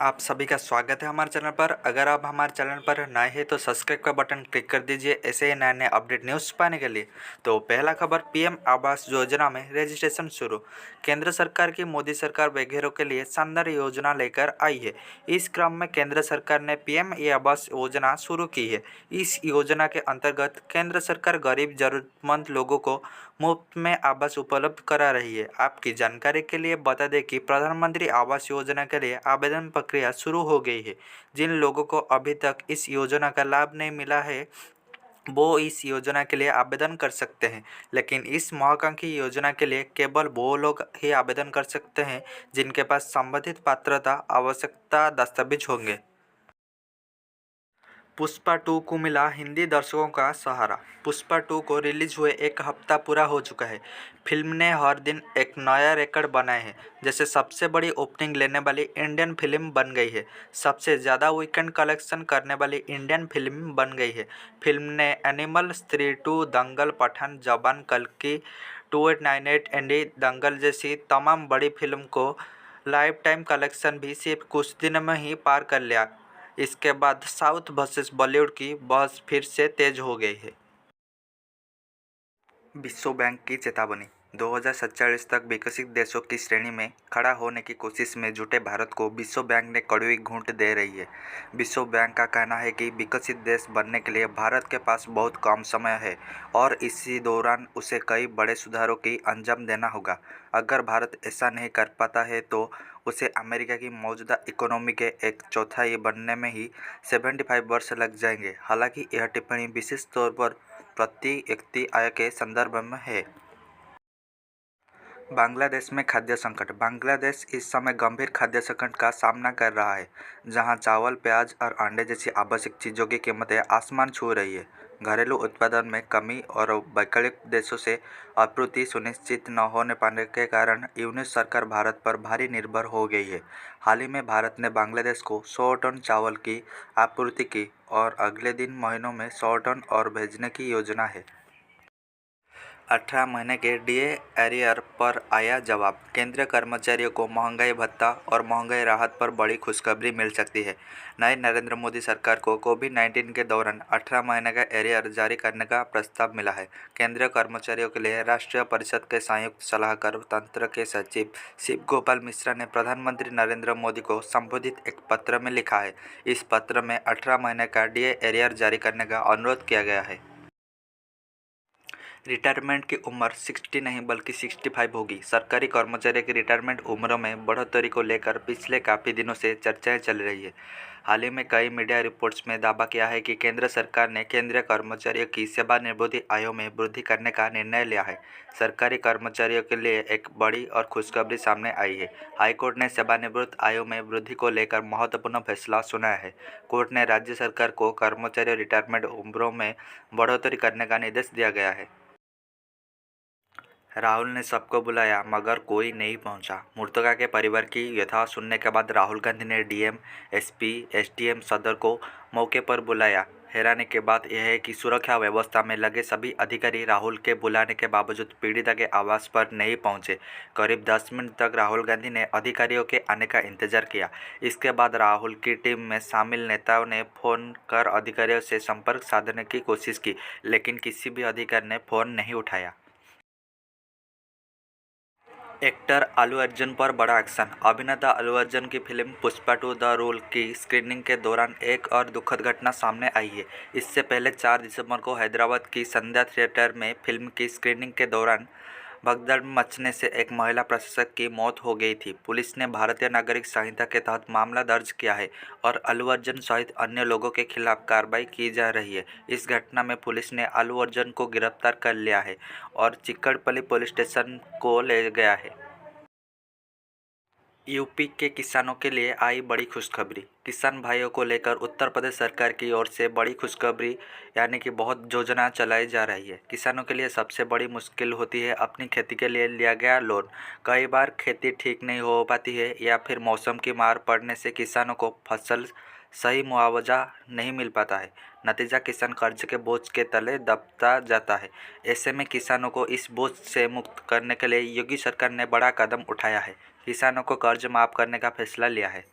आप सभी का स्वागत है हमारे चैनल पर। अगर आप हमारे चैनल पर नए हैं तो सब्सक्राइब का बटन क्लिक कर दीजिए ऐसे ही नए नए अपडेट न्यूज़ पाने के लिए। तो पहला खबर, पीएम आवास योजना में रजिस्ट्रेशन शुरू। केंद्र सरकार की मोदी सरकार बेघरों के लिए शानदार योजना लेकर आई है। इस क्रम में केंद्र सरकार ने पीएम आवास योजना शुरू की है। इस योजना के अंतर्गत केंद्र सरकार गरीब जरूरतमंद लोगों को मुफ्त में आवास उपलब्ध करा रही है। आपकी जानकारी के लिए बता दें कि प्रधानमंत्री आवास योजना के लिए आवेदन प्रक्रिया शुरू हो गई है। जिन लोगों को अभी तक इस योजना का लाभ नहीं मिला है वो इस योजना के लिए आवेदन कर सकते हैं, लेकिन इस महत्वाकांक्षी योजना के लिए केवल वो लोग ही आवेदन कर सकते हैं जिनके पास संबंधित पात्रता आवश्यकता दस्तावेज होंगे। पुष्पा 2 को मिला हिंदी दर्शकों का सहारा। पुष्पा 2 को रिलीज हुए एक हफ्ता पूरा हो चुका है। फिल्म ने हर दिन एक नया रिकॉर्ड बनाए हैं, जैसे सबसे बड़ी ओपनिंग लेने वाली इंडियन फिल्म बन गई है। सबसे ज़्यादा वीकेंड कलेक्शन करने वाली इंडियन फिल्म बन गई है। फिल्म ने एनिमल, स्त्री 2, दंगल, पठान, जवान, कल्कि, 2898 एंडी, दंगल जैसी तमाम बड़ी फिल्म को लाइफ टाइम कलेक्शन भी सिर्फ कुछ दिन में ही पार कर लिया। इसके बाद साउथ वर्सेस बॉलीवुड की बहस फिर से तेज हो गई है। विश्व बैंक की चेतावनी, 2047 तक विकसित देशों की श्रेणी में खड़ा होने की कोशिश में जुटे भारत को विश्व बैंक ने कड़वी घूंट दे रही है। विश्व बैंक का कहना है कि विकसित देश बनने के लिए भारत के पास बहुत कम समय है और इसी दौरान उसे कई बड़े सुधारों की अंजाम देना होगा। अगर भारत ऐसा नहीं कर पाता है तो उसे अमेरिका की मौजूदा इकोनॉमी के एक चौथाई बनने में ही 75 वर्ष लग जाएंगे। हालांकि यह टिप्पणी विशेष तौर पर प्रति व्यक्ति आय के संदर्भ में है। बांग्लादेश में खाद्य संकट। बांग्लादेश इस समय गंभीर खाद्य संकट का सामना कर रहा है, जहां चावल, प्याज और अंडे जैसी आवश्यक चीज़ों की कीमतें आसमान छू रही है। घरेलू उत्पादन में कमी और वैकल्पिक देशों से आपूर्ति सुनिश्चित न होने पाने के कारण यूनिट सरकार भारत पर भारी निर्भर हो गई है। हाल ही में भारत ने बांग्लादेश को 100 टन चावल की आपूर्ति की और अगले दिन महीनों में 100 टन और भेजने की योजना है। 18 महीने के डीए एरियर पर आया जवाब। केंद्रीय कर्मचारियों को महंगाई भत्ता और महंगाई राहत पर बड़ी खुशखबरी मिल सकती है। नई नरेंद्र मोदी सरकार को कोविड-19 के दौरान 18 महीने का एरियर जारी करने का प्रस्ताव मिला है। केंद्रीय कर्मचारियों के लिए राष्ट्रीय परिषद के संयुक्त सलाहकार तंत्र के सचिव शिव गोपाल मिश्रा ने प्रधानमंत्री नरेंद्र मोदी को संबोधित एक पत्र में लिखा है। इस पत्र में 18 महीने का डीए एरियर जारी करने का अनुरोध किया गया है। रिटायरमेंट की उम्र 60 नहीं बल्कि 65 होगी। सरकारी कर्मचारियों की रिटायरमेंट उम्र में बढ़ोतरी को लेकर पिछले काफ़ी दिनों से चर्चाएं चल रही है। हाल ही में कई मीडिया रिपोर्ट्स में दावा किया है कि केंद्र सरकार ने केंद्रीय कर्मचारियों की सेवानिवृत्ति आयु में वृद्धि करने का निर्णय लिया है। सरकारी कर्मचारियों के लिए एक बड़ी और खुशखबरी सामने आई है। हाईकोर्ट ने सेवानिवृत्त आयु में वृद्धि को लेकर महत्वपूर्ण फैसला सुनाया है। कोर्ट ने राज्य सरकार को कर्मचारी रिटायरमेंट उम्रों में बढ़ोतरी करने का निर्देश दिया गया है। राहुल ने सबको बुलाया मगर कोई नहीं पहुंचा। मृतका के परिवार की व्यथा सुनने के बाद राहुल गांधी ने डीएम, एसपी, एसडीएम सदर को मौके पर बुलाया। हैरानी की बात यह है कि सुरक्षा व्यवस्था में लगे सभी अधिकारी राहुल के बुलाने के बावजूद पीड़िता के आवास पर नहीं पहुंचे। करीब 10 मिनट तक राहुल गांधी ने अधिकारियों के आने का इंतजार किया। इसके बाद राहुल की टीम में शामिल नेताओं ने फोन कर अधिकारियों से संपर्क साधने की कोशिश की, लेकिन किसी भी अधिकारी ने फोन नहीं उठाया। एक्टर अल्लू अर्जुन पर बड़ा एक्शन। अभिनेता अल्लू अर्जुन की फिल्म पुष्पा 2 द रूल की स्क्रीनिंग के दौरान एक और दुखद घटना सामने आई है। इससे पहले 4 दिसंबर को हैदराबाद की संध्या थिएटर में फिल्म की स्क्रीनिंग के दौरान भगदड़ मचने से एक महिला प्रशासक की मौत हो गई थी। पुलिस ने भारतीय नागरिक संहिता के तहत मामला दर्ज किया है और अल्लू अर्जुन सहित अन्य लोगों के खिलाफ कार्रवाई की जा रही है। इस घटना में पुलिस ने अल्लू अर्जुन को गिरफ्तार कर लिया है और चिक्कड़पल्ली पुलिस स्टेशन को ले गया है। यूपी के किसानों के लिए आई बड़ी खुशखबरी। किसान भाइयों को लेकर उत्तर प्रदेश सरकार की ओर से बड़ी खुशखबरी यानी कि बहुत योजना चलाई जा रही है। किसानों के लिए सबसे बड़ी मुश्किल होती है अपनी खेती के लिए लिया गया लोन। कई बार खेती ठीक नहीं हो पाती है या फिर मौसम की मार पड़ने से किसानों को फसल सही मुआवजा नहीं मिल पाता है। नतीजा किसान कर्ज के बोझ के तले दबता जाता है। ऐसे में किसानों को इस बोझ से मुक्त करने के लिए योगी सरकार ने बड़ा कदम उठाया है। किसानों को कर्ज माफ़ करने का फैसला लिया है।